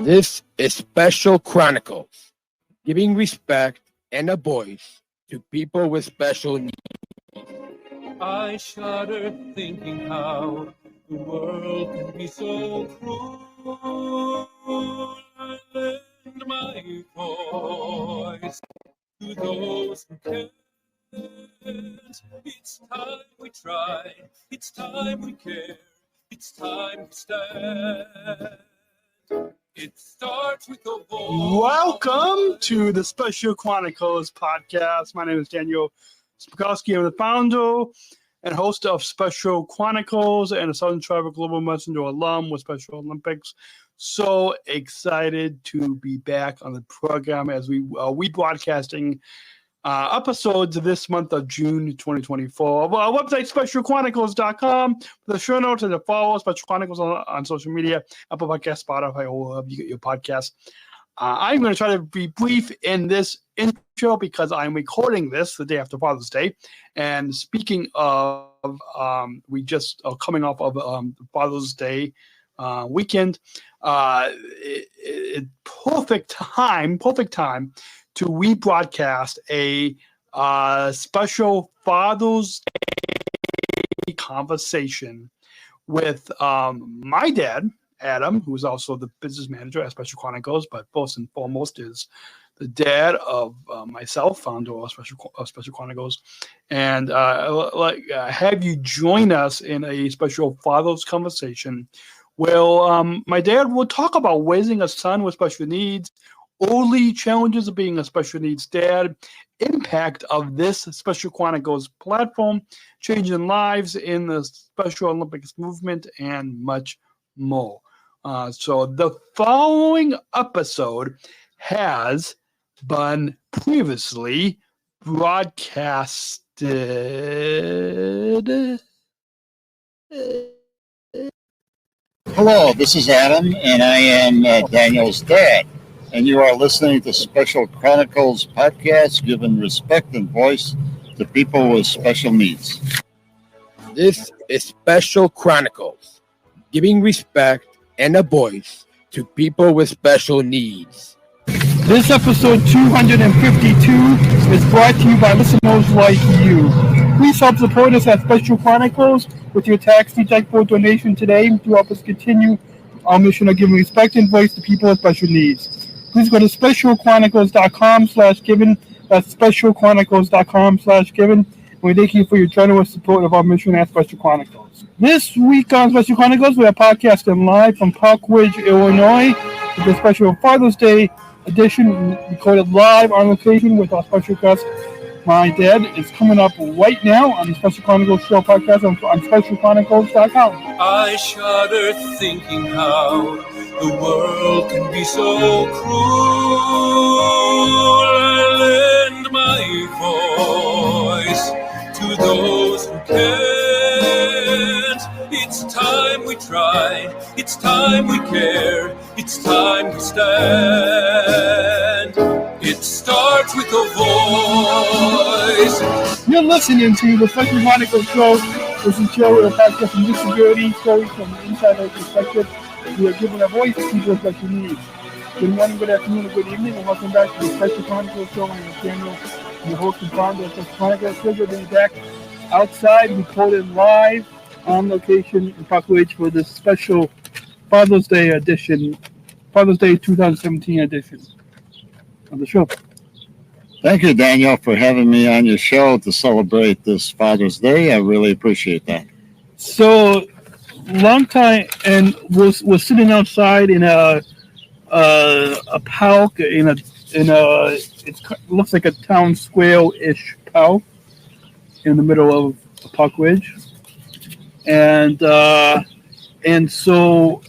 This is Special Chronicles, giving respect and a voice to people with special needs. I shudder thinking how the world can be so cruel. I lend my voice to those who can't. It's time we try, it's time we care, it's time to stand. It starts with a voice. Welcome to the Special Chronicles Podcast. My name is Adam Smrokowski. I'm the founder and host of Special Chronicles and a Southern Tribal Global Messenger alum with Special Olympics. So excited to be back on the program as we broadcasting episodes this month of June 2024. Our website, specialchronicles.com. The ShowNotes and the follow Special Chronicles on social media, Apple Podcast, Spotify, or wherever you get your podcast. I'm going to try to be brief in this intro because I'm recording this the day after Father's Day. And speaking of, we just are coming off of Father's Day weekend. Perfect time to rebroadcast a special Father's Day conversation with my dad, Adam, who is also the business manager at Special Chronicles, but first and foremost is the dad of myself, founder of Special Chronicles, and have you join us in a special Father's conversation. Well, my dad will talk about raising a son with special needs, early challenges of being a special needs dad, impact of this Special Chronicles platform, changing lives in the Special Olympics movement, and much more. So the following episode has been previously broadcasted. Hello, this is Adam, and I am Daniel's dad. And you are listening to Special Chronicles Podcast, giving respect and voice to people with special needs. This is Special Chronicles, giving respect and a voice to people with special needs. This episode 252 is brought to you by listeners like you. Please help support us at Special Chronicles with your tax-deductible donation today to help us continue our mission of giving respect and voice to people with special needs. Please go to specialchronicles.com/giving. That's specialchronicles.com/giving. And we thank you for your generous support of our mission at Special Chronicles. This week on Special Chronicles, we are podcasting live from Park Ridge, Illinois, with a special Father's Day edition recorded live on location with our special guest. My dad is coming up right now on the Special Chronicles Show podcast on specialchronicles.com. I shudder thinking how the world can be so cruel. I lend my voice to those who can't. It's time we try, it's time we care, it's time to stand. It starts with a voice. You're listening to the Special Chronicles Show. This is Joe with a podcast from disability stories from the insider perspective. We are giving a voice to people with special needs. Good morning, good afternoon, and good evening, and welcome back to the Special Chronicles Show. My name is Daniel, I'm the host and founder of Special Chronicles. Pleasure to be back outside, recorded live on location in Park Ridge for this special Father's Day edition, Father's Day 2017 edition of the show. Thank you, Daniel, for having me on your show to celebrate this Father's Day. I really appreciate that. So, long time, and we're sitting outside in a park in a it looks like a town square-ish park in the middle of Park Ridge, and so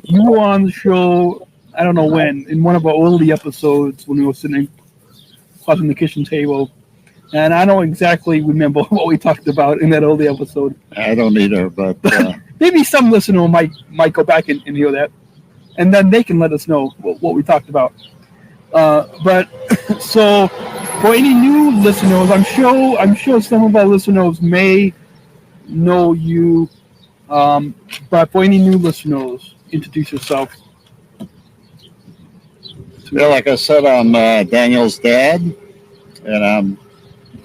you were on the show. I don't know when, in one of our early episodes when we were sitting across the kitchen table, and I don't exactly remember what we talked about in that early episode. I don't either, but maybe some listener might go back and hear that, and then they can let us know what we talked about. But so for any new listeners, I'm sure some of our listeners may know you, but for any new listeners, introduce yourself. Yeah, like I said, I'm Daniel's dad, and I'm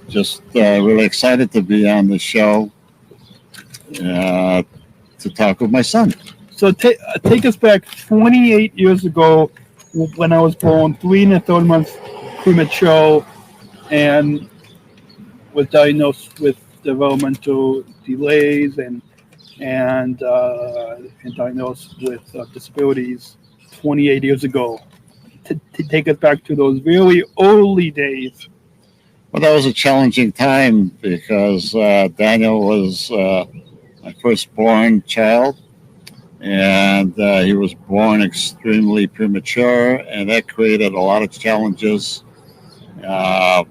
just really excited to be on the show to talk with my son. So take us back 28 years ago when I was born, 3 1/3 months premature, and was diagnosed with developmental delays and diagnosed with disabilities 28 years ago. To take us back to those really early days. Well, that was a challenging time because Daniel was my firstborn child, and he was born extremely premature, and that created a lot of challenges with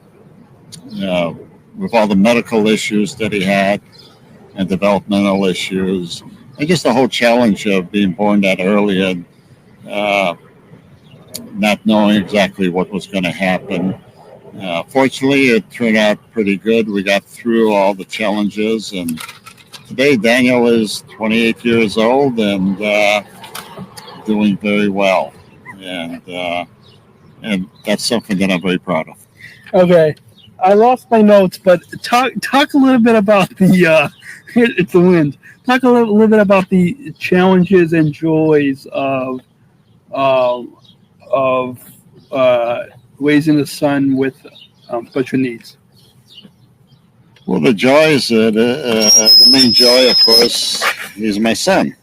all the medical issues that he had and developmental issues, and just the whole challenge of being born that early and not knowing exactly what was going to happen. Fortunately, it turned out pretty good. We got through all the challenges, and today Daniel is 28 years old and doing very well, and that's something that I'm very proud of. Okay, I lost my notes, but talk a little bit about the it's the wind. Talk a little bit about the challenges and joys of raising a son with special needs. Well, the joys, the main joy, of course, is my son,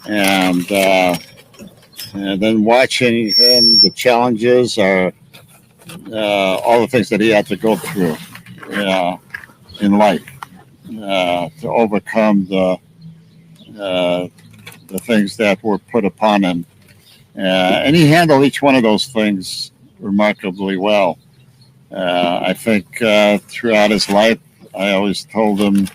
and then watching him. The challenges are all the things that he had to go through in life to overcome the things that were put upon him, and he handled each one of those things remarkably well. I think throughout his life, I always told him,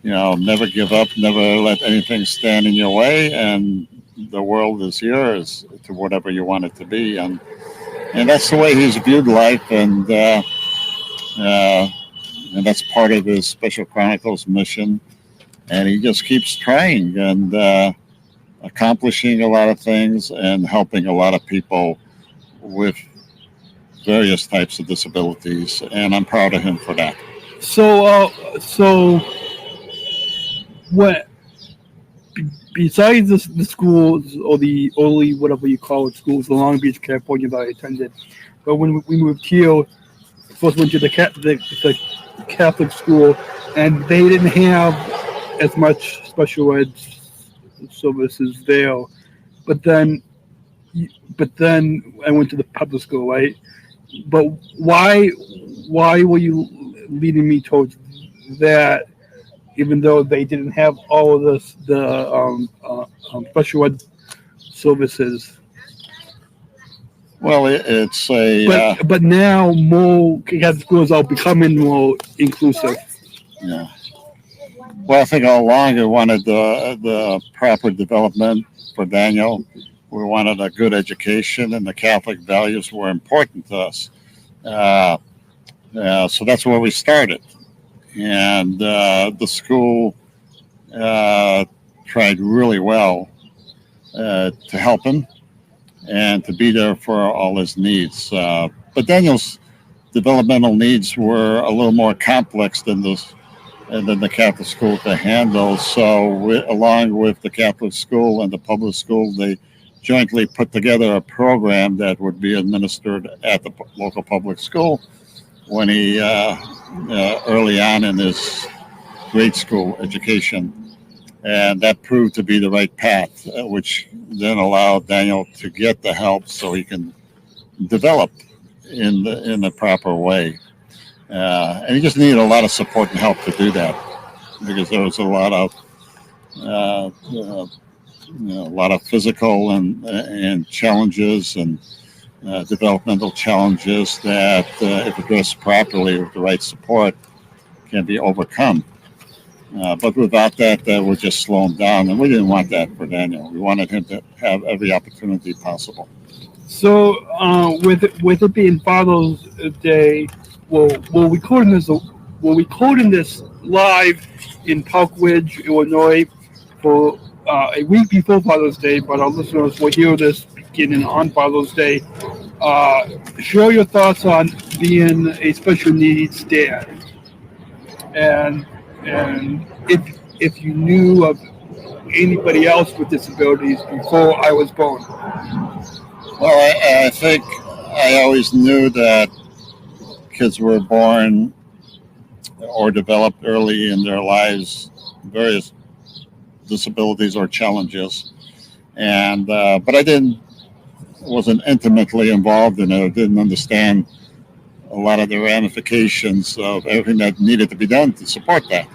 never give up, never let anything stand in your way, and the world is yours to whatever you want it to be. And that's the way he's viewed life, and that's part of his Special Chronicles mission. And he just keeps trying and accomplishing a lot of things and helping a lot of people with various types of disabilities, and I'm proud of him for that. So what? Besides the schools or the early whatever you call it schools in Long Beach, California that I attended, but when we moved here, first went to the Catholic school, and they didn't have as much special ed services there. But then I went to the public school, right? But why were you leading me towards that, even though they didn't have all of the special ed services? Well, it's a... But now more Catholic schools are becoming more inclusive. Yeah. Well, I think all along we wanted the proper development for Daniel. We wanted a good education, and the Catholic values were important to us. So that's where we started. And the school tried really well to help him and to be there for all his needs. But Daniel's developmental needs were a little more complex than the Catholic school could handle. So along with the Catholic school and the public school, they jointly put together a program that would be administered at the local public school when he early on in his grade school education. And that proved to be the right path, which then allowed Daniel to get the help so he can develop in the proper way. And he just needed a lot of support and help to do that, because there was a lot of physical and challenges and developmental challenges that, if addressed properly with the right support, can be overcome. But without that, we're just slowing down, and we didn't want that for Daniel. We wanted him to have every opportunity possible. So, with it being Father's Day, we're recording this live in Park Ridge, Illinois, for a week before Father's Day. But our listeners will hear this beginning on Father's Day. share your thoughts on being a special needs dad, and if you knew of anybody else with disabilities before I was born. Well, I think I always knew that kids were born or developed early in their lives various disabilities or challenges, and but I wasn't intimately involved in it. I didn't understand a lot of the ramifications of everything that needed to be done to support that.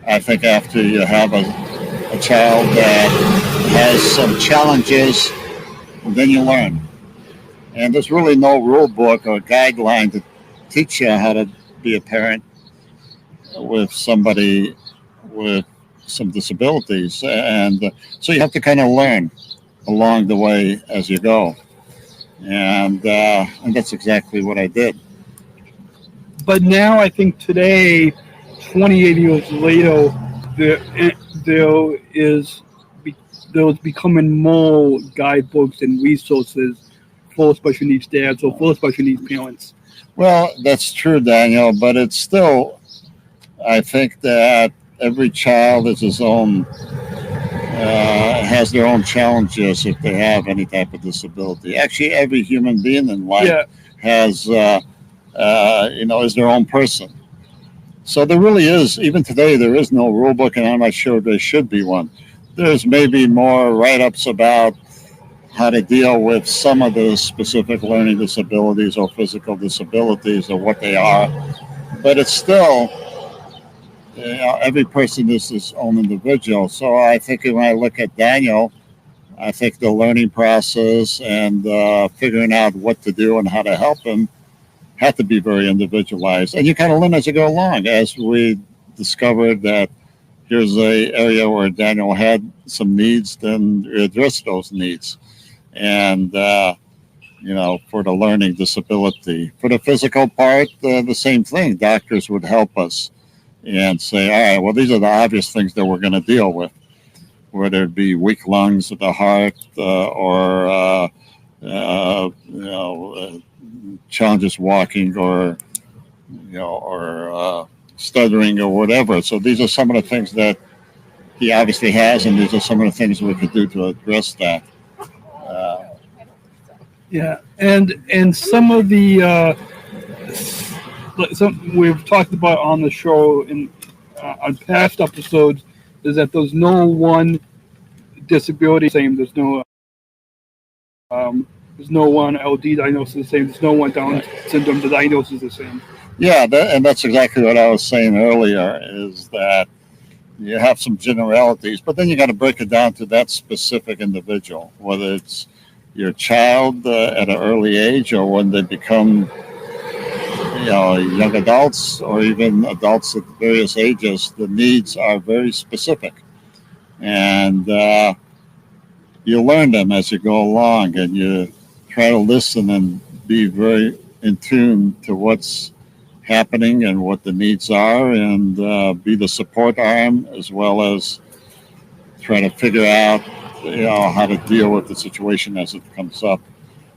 I think after you have a child that has some challenges, then you learn. And there's really no rule book or guideline to teach you how to be a parent with somebody with some disabilities. And so you have to kind of learn along the way as you go. And that's exactly what I did. But now I think today, 28 years later, there's becoming more guidebooks and resources for special needs dads or for special needs parents. Well, that's true, Daniel, but it's still, I think that every child is his own, has their own challenges if they have any type of disability. Actually, every human being in life has, is their own person. So there really is, even today, there is no rule book, and I'm not sure there should be one. There's maybe more write-ups about how to deal with some of the specific learning disabilities or physical disabilities or what they are. But it's still, every person is his own individual. So I think when I look at Daniel, I think the learning process and figuring out what to do and how to help him had to be very individualized. And you kind of learn as you go along. As we discovered that here's an area where Daniel had some needs, then we address those needs. And, for the learning disability. For the physical part, the same thing. Doctors would help us and say, all right, well, these are the obvious things that we're going to deal with, whether it be weak lungs of the heart or challenges walking or stuttering or whatever. So these are some of the things that he obviously has, and these are some of the things we could do to address that. And some of the some we've talked about on the show in on past episodes is that there's no one disability the same. There's no one LD diagnosis the same. There's no one Down syndrome diagnosis the same. Yeah, and that's exactly what I was saying earlier, is that you have some generalities, but then you got to break it down to that specific individual, whether it's your child at an early age or when they become young adults or even adults at various ages. The needs are very specific, and you learn them as you go along, and you try to listen and be very in tune to what's happening and what the needs are, and be the support arm as well as try to figure out how to deal with the situation as it comes up.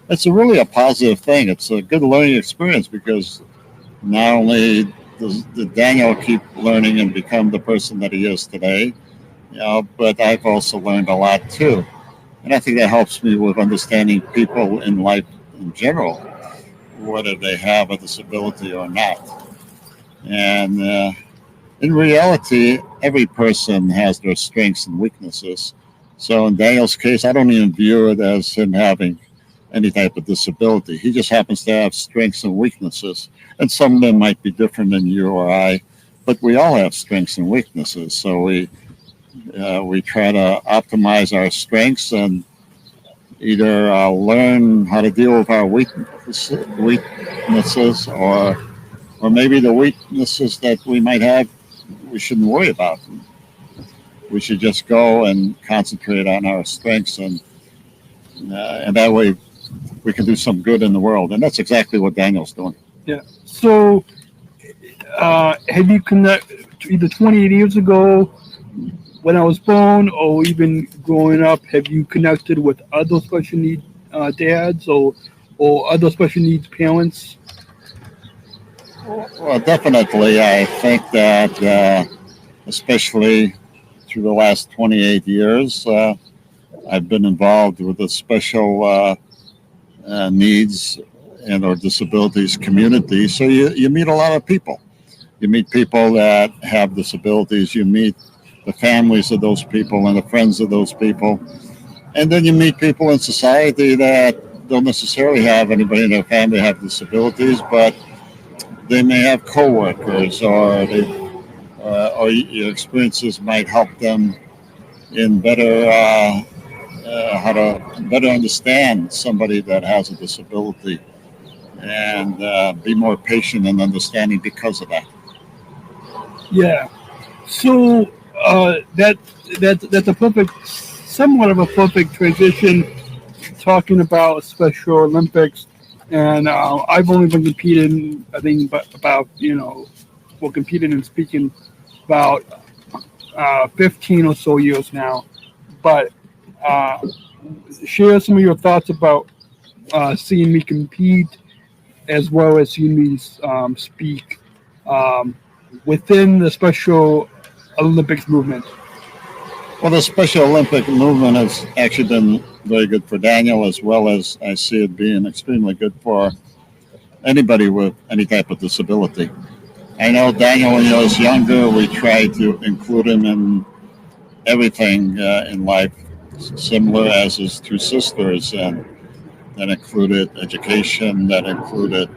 It's really a positive thing. It's a good learning experience because not only does Daniel keep learning and become the person that he is today, but I've also learned a lot too. And I think that helps me with understanding people in life in general, whether they have a disability or not. And in reality, every person has their strengths and weaknesses. So in Daniel's case, I don't even view it as him having any type of disability. He just happens to have strengths and weaknesses. And some of them might be different than you or I, but we all have strengths and weaknesses. So we try to optimize our strengths and either learn how to deal with our weaknesses or maybe the weaknesses that we might have, we shouldn't worry about them. We should just go and concentrate on our strengths, and that way we can do some good in the world. And that's exactly what Daniel's doing. Yeah. So have you connected either 28 years ago when I was born or even growing up, have you connected with other special need dads or or other special needs parents? Well, definitely. I think that especially through the last 28 years, I've been involved with the special needs and or disabilities community. So you meet a lot of people. You meet people that have disabilities. You meet the families of those people and the friends of those people. And then you meet people in society that don't necessarily have anybody in their family have disabilities, but they may have coworkers, or your experiences might help them in better how to better understand somebody that has a disability, and be more patient and understanding because of that. Yeah. So that's a perfect, somewhat of a perfect transition. Talking about Special Olympics, and I've only been competing, I think, about competing and speaking about 15 or so years now. But share some of your thoughts about seeing me compete, as well as seeing me speak within the Special Olympics movement. Well, the Special Olympic movement has actually been very good for Daniel, as well as I see it being extremely good for anybody with any type of disability. I know Daniel, when he was younger, we tried to include him in everything in life, similar as his two sisters, and that included education, that included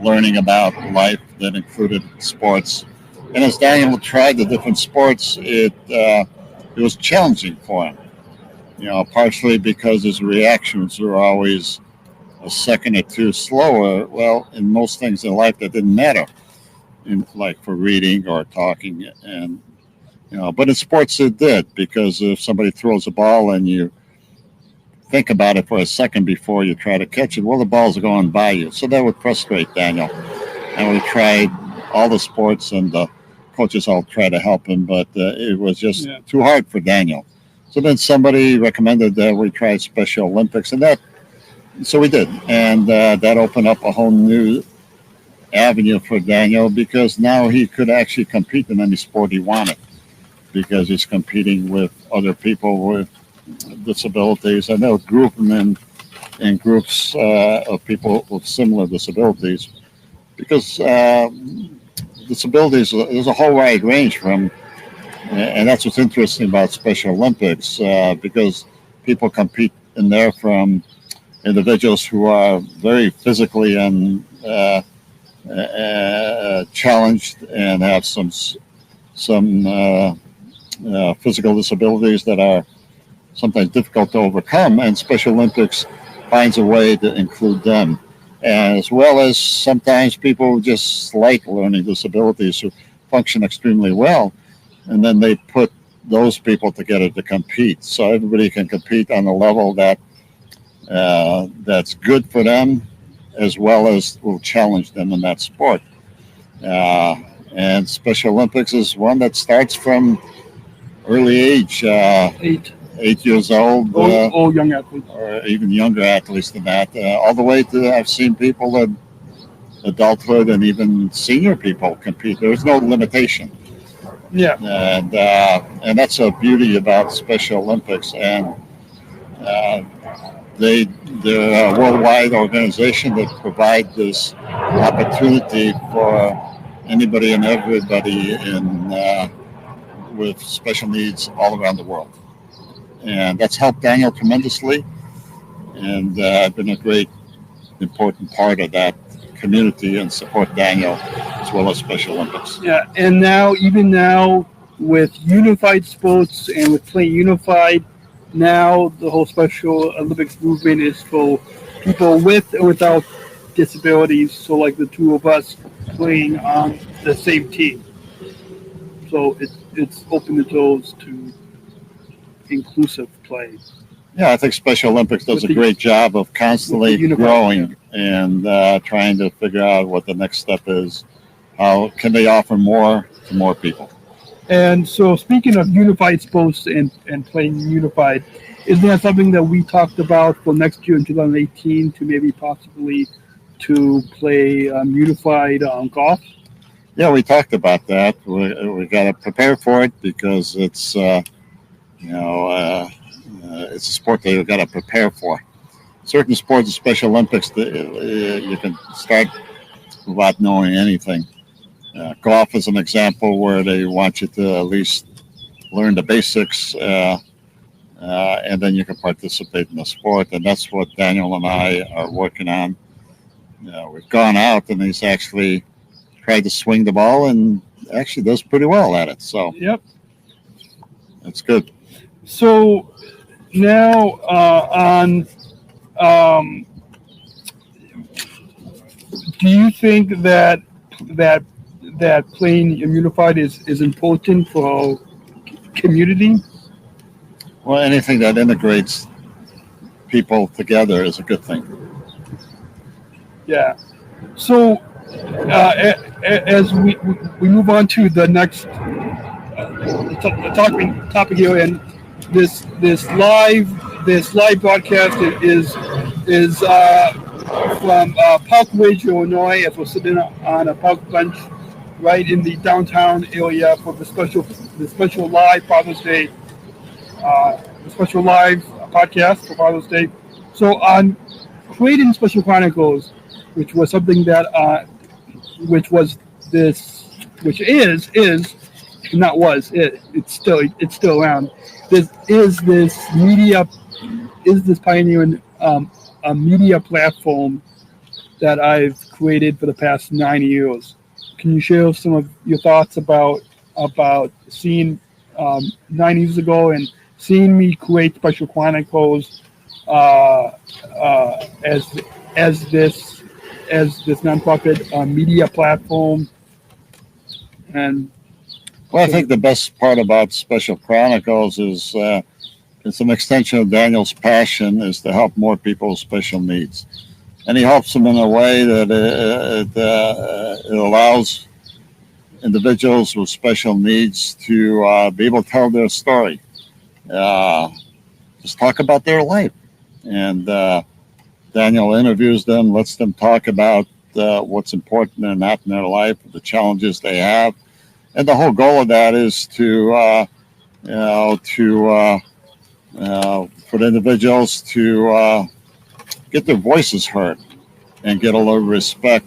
learning about life, that included sports. And as Daniel tried the different sports, it was challenging for him. Partially because his reactions were always a second or two slower. Well, in most things in life, that didn't matter, like for reading or talking, and but in sports it did, because if somebody throws a ball and you think about it for a second before you try to catch it, well, the ball's going by you. So that would frustrate Daniel. And we tried all the sports, and the coaches all tried to help him, but it was just too hard for Daniel. So then somebody recommended that we try Special Olympics, and so we did. And that opened up a whole new avenue for Daniel, because now he could actually compete in any sport he wanted, because he's competing with other people with disabilities, and they'll group them in groups of people with similar disabilities, because disabilities, there's a whole wide range from, and that's what's interesting about Special Olympics, because people compete in there from individuals who are very physically and challenged and have some physical disabilities that are sometimes difficult to overcome, and Special Olympics finds a way to include them, as well as sometimes people with just slight learning disabilities who function extremely well, and then they put those people together to compete, so everybody can compete on a level that's good for them, as well as will challenge them in that sport. And Special Olympics is one that starts from early age, 8 years old, or young athletes, or even younger athletes than that, all the way to, I've seen people in adulthood and even senior people compete. There's no limitation. Yeah. And that's a beauty about Special Olympics. And they're a worldwide organization that provide this opportunity for anybody and everybody with special needs all around the world. And that's helped Daniel tremendously, and I've been a great, important part of that community and support Daniel as well as Special Olympics. Yeah, and even now, with unified sports and with playing unified, now the whole Special Olympics movement is for people with and without disabilities. So, like the two of us playing on the same team. So it's open the doors to inclusive play. Yeah, I think Special Olympics does a great job of constantly growing and trying to figure out what the next step is. How can they offer more to more people? And so, speaking of unified sports and playing unified, Isn't that something that we talked about for next year in 2018 to maybe possibly to play unified golf? Yeah, we talked about that. We got to prepare for it because it's it's a sport that you've got to prepare for. Certain sports, the Special Olympics, you can start without knowing anything. Golf is an example where they want you to at least learn the basics, and then you can participate in the sport. And that's what Daniel and I are working on. We've gone out, and he's actually tried to swing the ball, and actually does pretty well at it. So Yep. that's good. So now do you think that playing unified is important for our community? Well, anything that integrates people together is a good thing. Yeah. So as we move on to the next topic here, and this live broadcast is from Park Ridge, Illinois, as we're sitting on a park bench right in the downtown area for the special live Father's Day, the special live podcast for Father's Day. So on creating Special Chronicles, which was something that it's still around. This pioneering a media platform that I've created for the past 9 years. Can you share some of your thoughts about seeing 9 years ago and seeing me create Special Chronicles as this nonprofit media platform? And well, I think the best part about Special Chronicles is it's an extension of Daniel's passion is to help more people with special needs. And he helps them in a way that it allows individuals with special needs to be able to tell their story. Just talk about their life. And Daniel interviews them, lets them talk about what's important and not in their life, the challenges they have. And the whole goal of that is for the individuals to get their voices heard and get a little respect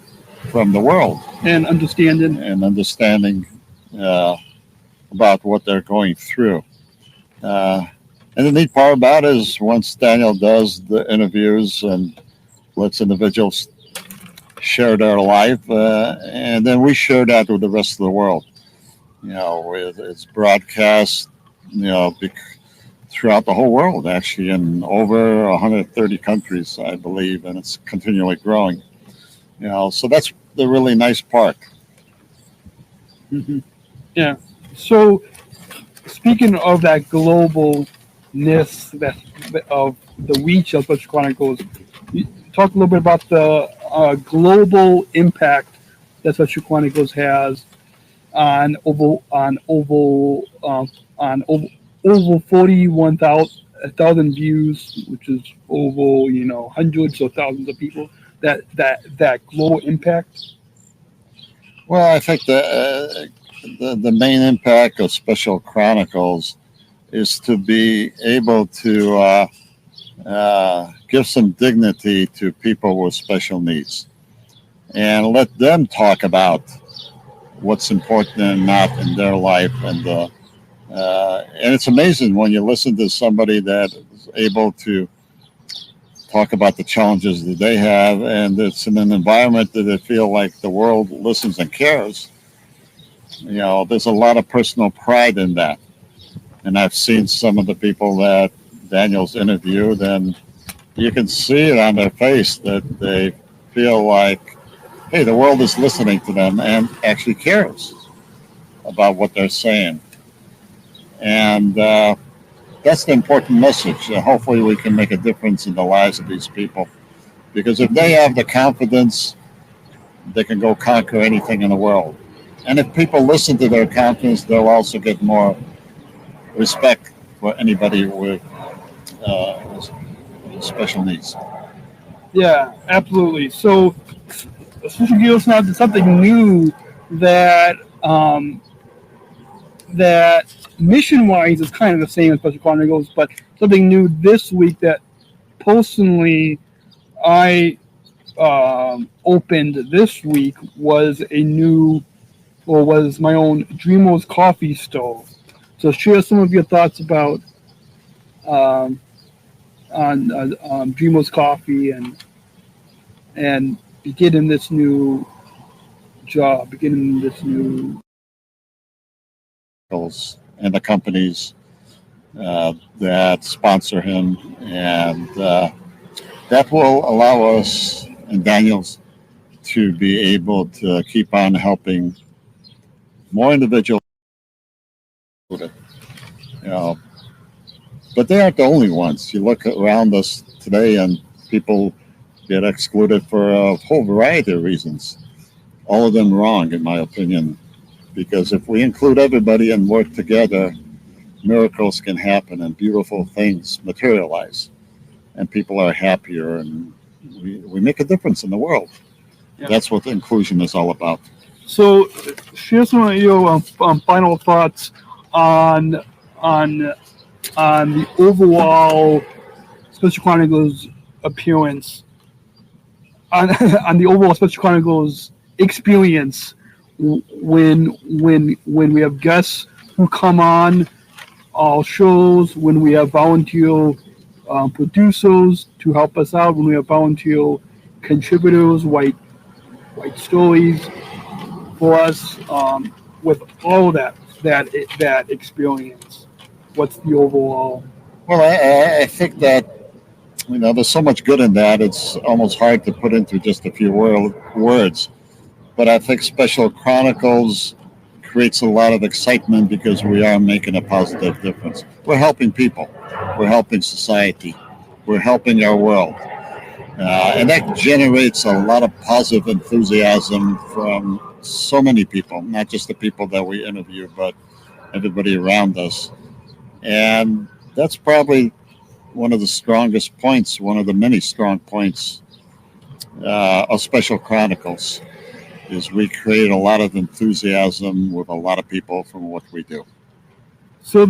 from the world and understanding about what they're going through. And the neat part about it is once Daniel does the interviews and lets individuals share their life, and then we share that with the rest of the world. It's broadcast, throughout the whole world, actually, in over 130 countries, I believe, and it's continually growing. So that's the really nice part. Mm-hmm. Yeah. So, speaking of that globalness, of the reach of Special Chronicles, talk a little bit about the global impact that Special Chronicles has on over 41,000 views, which is over hundreds of thousands of people. That global impact. Well, I think the main impact of Special Chronicles is to be able to give some dignity to people with special needs and let them talk about what's important and not in their life. And it's amazing when you listen to somebody that is able to talk about the challenges that they have, and it's in an environment that they feel like the world listens and cares. There's a lot of personal pride in that. And I've seen some of the people that Daniel's interviewed, and you can see it on their face that they feel like, hey, the world is listening to them and actually cares about what they're saying. And that's the important message. Hopefully we can make a difference in the lives of these people. Because if they have the confidence, they can go conquer anything in the world. And if people listen to their confidence, they'll also get more respect for anybody with special needs. Yeah, absolutely. So, switching gears now to something new that that mission-wise is kind of the same as Special Chronicles, but something new this week that personally I opened this week was was my own Dreamos coffee stove. So share some of your thoughts about um, on Dreamos coffee and beginning this new job, beginning this new. And the companies that sponsor him, and that will allow us and Daniels to be able to keep on helping more individuals. You know, but they aren't the only ones. You look around us today, and people get excluded for a whole variety of reasons. All of them wrong, in my opinion, because if we include everybody and work together, miracles can happen and beautiful things materialize, and people are happier, and we make a difference in the world. Yeah. That's what inclusion is all about. So, share some of your final thoughts on the overall Special Chronicles appearance, on the overall Special Chronicles experience when we have guests who come on our shows, when we have volunteer producers to help us out, when we have volunteer contributors, white stories for us, with all that experience. What's the overall? Well, I think that there's so much good in that. It's almost hard to put into just a few words. But I think Special Chronicles creates a lot of excitement because we are making a positive difference. We're helping people. We're helping society. We're helping our world. And that generates a lot of positive enthusiasm from so many people, not just the people that we interview, but everybody around us. And that's probably one of the strongest points, one of the many strong points of Special Chronicles, is we create a lot of enthusiasm with a lot of people from what we do. So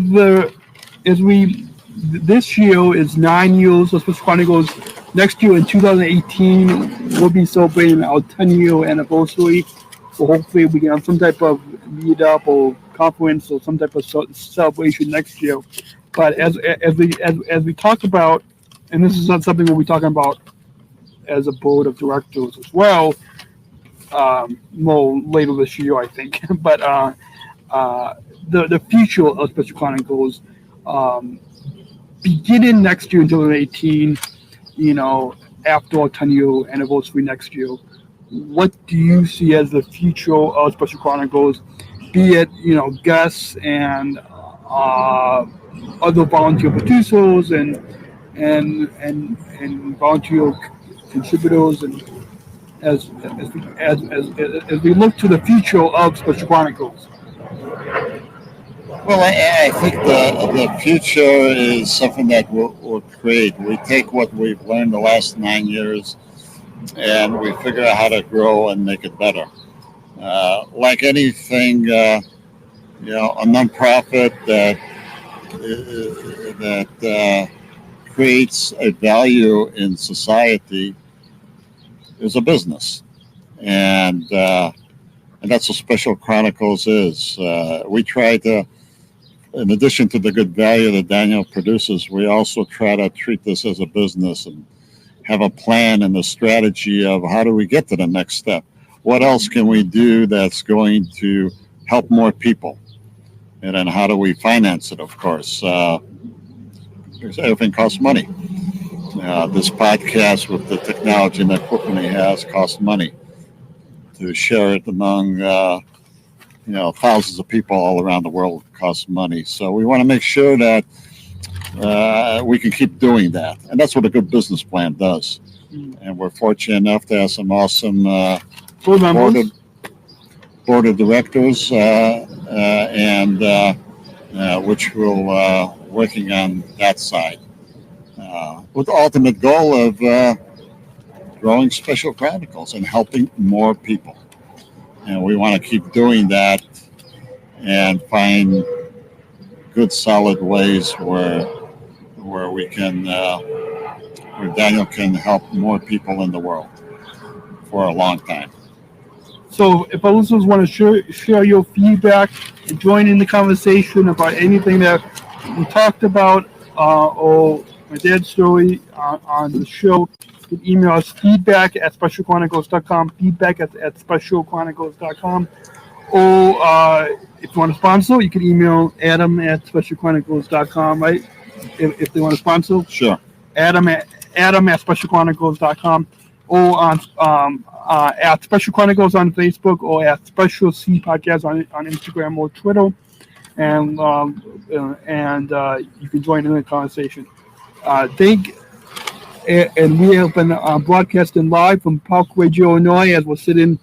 this year is 9 years of Special Chronicles. Next year in 2018, we'll be celebrating our 10-year anniversary. So hopefully we can have some type of meetup or conference or some type of celebration next year. But as we talk about, and this is not something we'll be talking about as a board of directors as well, more later this year, I think. But the future of Special Chronicles, beginning next year in 2018, after our 10-year anniversary next year, what do you see as the future of Special Chronicles, be it, guests and other volunteer producers and volunteer contributors, and as we look to the future of Special Chronicles? Well, I think the future is something that we'll create. We take what we've learned the last 9 years, and we figure out how to grow and make it better. Like anything, a nonprofit that creates a value in society is a business, and that's what Special Chronicles is. We try to, in addition to the good value that Daniel produces, we also try to treat this as a business and have a plan and a strategy of how do we get to the next step. What else can we do that's going to help more people? And then how do we finance it, of course? Because everything costs money. This podcast with the technology and the equipment he has costs money. To share it among thousands of people all around the world costs money. So we want to make sure that we can keep doing that. And that's what a good business plan does. And we're fortunate enough to have some awesome board of directors, and which will working on that side. with the ultimate goal of growing Special Chronicles and helping more people. And we want to keep doing that and find good, solid ways where we can, where Daniel can help more people in the world for a long time. So if our listeners want to share your feedback and join in the conversation about anything that we talked about or my dad's story on the show, you can email us feedback@specialchronicles.com, feedback@specialchronicles.com. Or if you want to sponsor, you can email Adam@specialchronicles.com, right? If they want to sponsor. Sure. Adam@specialchronicles.com, or on at Special Chronicles on Facebook, or at Special C Podcast on Instagram or Twitter, and you can join in the conversation. And we have been broadcasting live from Parkway, Illinois, as we're sitting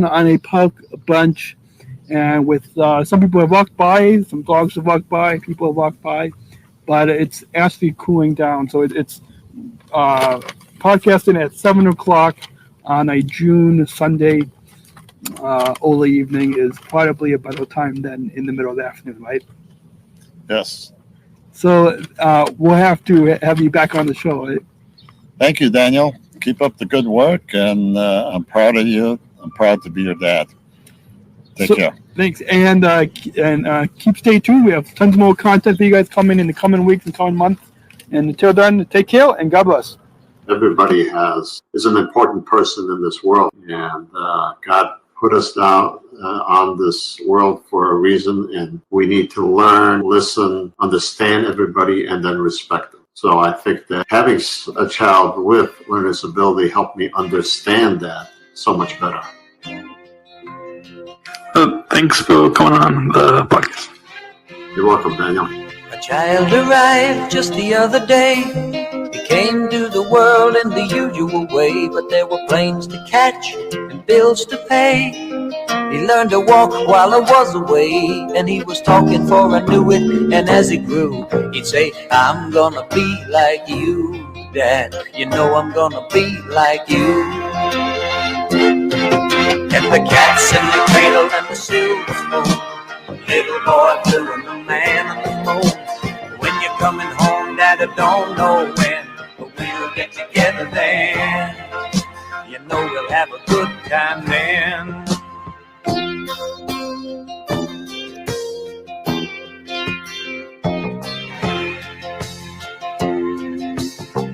on a park bench, and with some people have walked by, some dogs have walked by, people have walked by, but it's actually cooling down. So it's podcasting at 7:00 on a June Sunday early evening is probably a better time than in the middle of the afternoon, right? Yes. So we'll have to have you back on the show, right? Thank you, Daniel. Keep up the good work, and I'm proud of you. I'm proud to be your dad. Take care. Thanks, and keep stay tuned. We have tons more content for you guys coming in the coming weeks and coming months. And until then, take care and God bless. Everybody is an important person in this world, and God put us down on this world for a reason, and we need to learn, listen, understand everybody, and then respect them. So I think that having a child with learning disability helped me understand that so much better. Thanks for coming on the podcast. You're welcome, Daniel. A child arrived just the other day. He came to the world in the usual way, but there were planes to catch and bills to pay. He learned to walk while I was away, and he was talking for I knew it. And as he grew, he'd say, I'm gonna be like you, Dad. You know I'm gonna be like you. And the cat's in the cradle and the silver spoon, little boy blue and the man on the phone. When you're coming home, Dad, I don't know when, but we'll get together then. You know we'll have a good time then.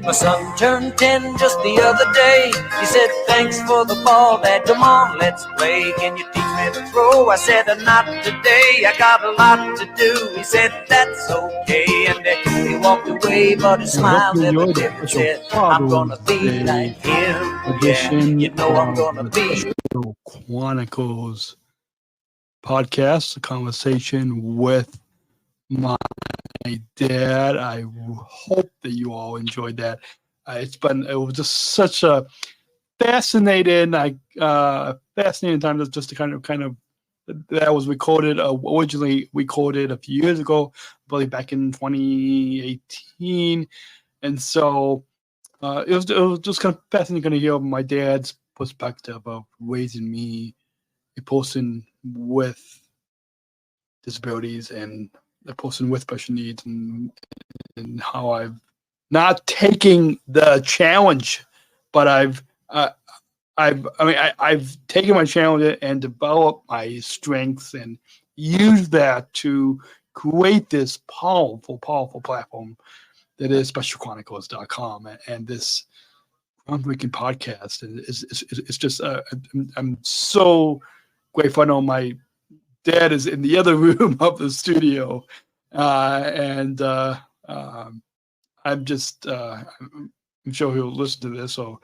My son turned 10 just the other day. He said, thanks for the ball, Dad, come on, let's play. Can you teach me to throw? I said, not today, I got a lot to do. He said, that's okay, and then he walked away, but he smiled at the tip and said, I'm gonna be like him. Yeah, you know I'm gonna be. Special Chronicles Podcast, a conversation with my dad. I hope that you all enjoyed that. It was just such a fascinating time just to kind of that was recorded originally recorded a few years ago, probably back in 2018, and so it was just kind of fascinating to hear my dad's perspective of raising me a person with disabilities and a person with special needs, and how I've not taking the challenge, but I've taken my challenge and developed my strengths and used that to create this powerful platform that is SpecialChronicles.com and this groundbreaking podcast. And it's just I'm so grateful. I know my dad is in the other room of the studio, and I'm just I'm sure he'll listen to this or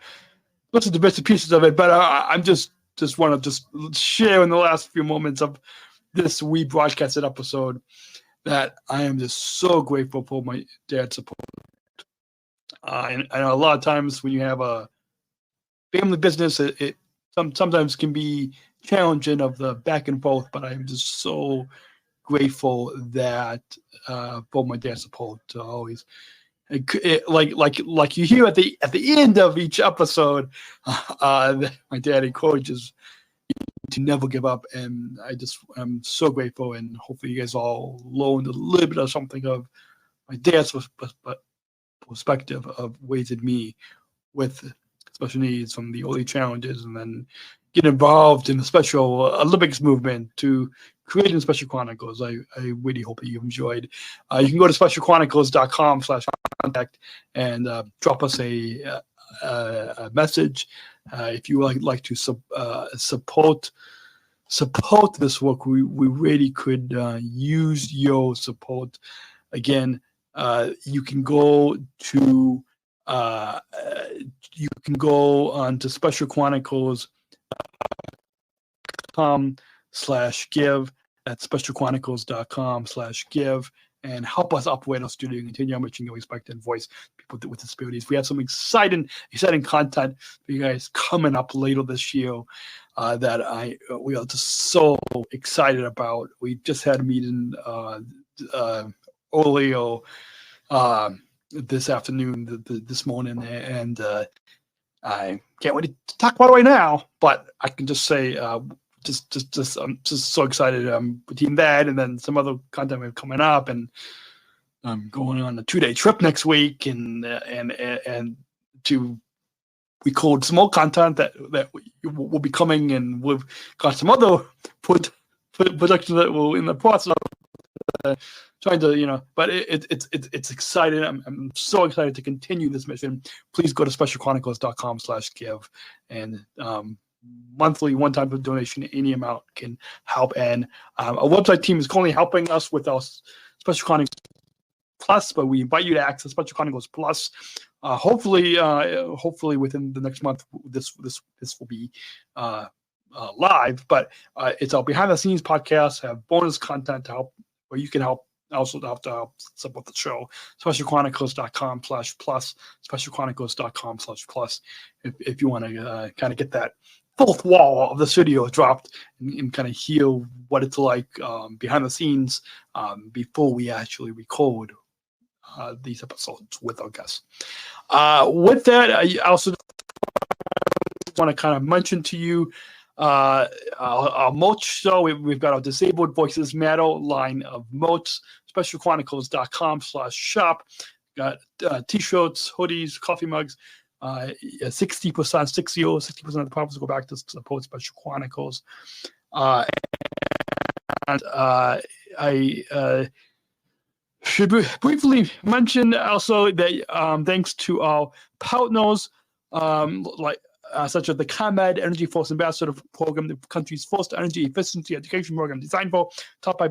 listen to bits and pieces of it. But I'm just want to just share in the last few moments of this rebroadcasted episode that I am just so grateful for my dad's support. And I know a lot of times when you have a family business, it sometimes can be challenging of the back and forth, but I'm just so grateful that for my dad's support to always like you hear at the end of each episode, my dad encourages to never give up, and I'm so grateful, and hopefully you guys all learned a little bit of something of my dad's perspective of raising me with special needs from the early challenges, and then get involved in the Special Olympics movement to creating Special Chronicles. I really hope that you enjoyed. You can go to specialchronicles.com/contact and drop us a message if you would like to support this work. We really could use your support. Again, you can go to onto Special Chronicles.com/give. That's specialchronicles.com/give, and help us operate our studio and continue enriching your respect and voice people with disabilities. We have some exciting content for you guys coming up later this year that we are just so excited about. We just had a meeting earlier this afternoon, this morning, and I can't wait to talk about it right now. But I can just say, I'm just so excited between that and then some other content we have coming up, and I'm going on a 2-day trip next week, and to record some more content that will be coming, and we've got some other productions that will in the process of trying to, but it's exciting. I'm so excited to continue this mission. Please go to specialchronicles.com/give, and monthly one-time donation, any amount can help. And our website team is currently helping us with our Special Chronicles Plus, but we invite you to access Special Chronicles Plus. Hopefully within the next month, this will be live. But it's our behind-the-scenes podcast, have bonus content to help, where you can help also to help support the show. SpecialChronicles.com/plus, SpecialChronicles.com/plus, if you want to kind of get that fourth wall of the studio dropped and kind of hear what it's like behind the scenes before we actually record these episodes with our guests. With that, I also want to kind of mention to you our merch show. We've got our Disabled Voices Matter line of merch, specialchronicles.com/shop. Got t-shirts, hoodies, coffee mugs. 60% of the profits go back to support Special Chronicles. And I should briefly mention also that thanks to our partners, such as the ComEd Energy Force Ambassador Program, the country's first energy efficiency education program designed for taught by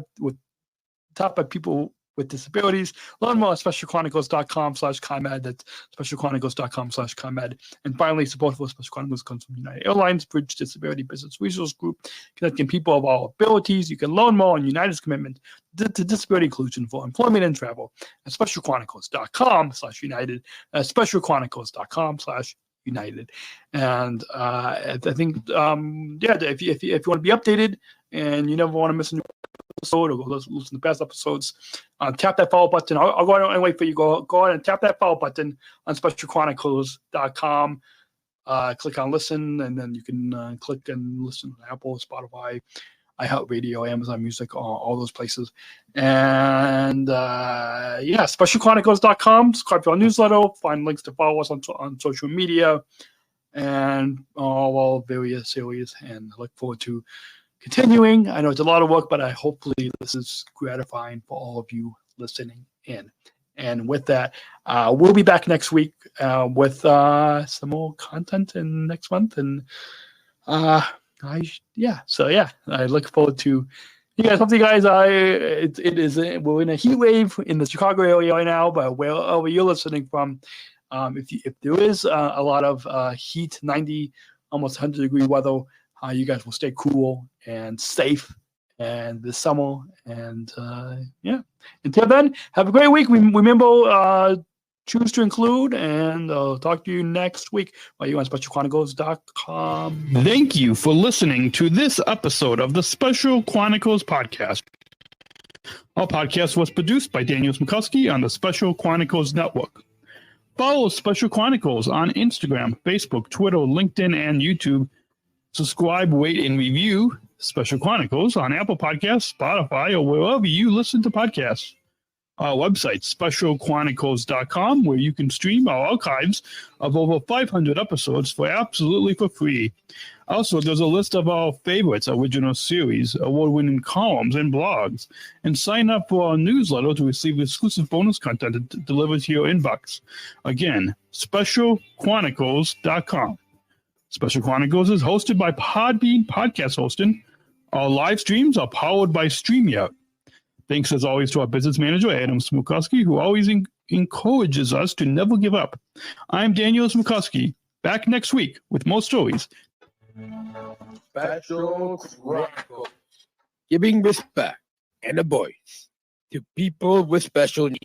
people with disabilities. Learn more at specialchronicles.com/ComEd. That's specialchronicles.com/ComEd. And finally, support for Special Chronicles comes from United Airlines Bridge Disability Business Resource Group, connecting people of all abilities. You can learn more on United's commitment to disability inclusion for employment and travel at specialchronicles.com/United. Specialchronicles.com/United. And I think, if you want to be updated and you never want to miss a new episode or go listen to past episodes, tap that follow button. I'll go ahead and wait for you. Go ahead and tap that follow button on specialchronicles.com. Click on listen, and then you can click and listen on Apple, Spotify, iHeartRadio, Amazon Music, all those places. And specialchronicles.com. Subscribe to our newsletter. Find links to follow us on social media and all our various areas. And I look forward to continuing. I know it's a lot of work, but hopefully this is gratifying for all of you listening in. And with that, we'll be back next week with some more content in next month. And I look forward to you guys. Hopefully, guys, we're in a heat wave in the Chicago area right now, but wherever you're listening from, if there is a lot of heat, 90, almost 100-degree weather, you guys will stay cool and safe and this summer. And until then, have a great week. Remember, choose to include, and I'll talk to you next week while you're on specialchronicles.com. Thank you for listening to this episode of the Special Chronicles Podcast. Our podcast was produced by Daniel Smrokowski on the Special Chronicles Network. Follow Special Chronicles on Instagram, Facebook, Twitter, LinkedIn, and YouTube. Subscribe, rate, and review Special Chronicles on Apple Podcasts, Spotify, or wherever you listen to podcasts. Our website, specialchronicles.com, where you can stream our archives of over 500 episodes for free. Also, there's a list of our favorites, original series, award-winning columns, and blogs. And sign up for our newsletter to receive exclusive bonus content delivered to your inbox. Again, specialchronicles.com. Special Chronicles is hosted by Podbean Podcast Hosting. Our live streams are powered by StreamYard. Thanks, as always, to our business manager, Adam Smrokowski, who always encourages us to never give up. I'm Daniel Smrokowski, back next week with more stories. Special Chronicles, giving respect and a voice to people with special needs.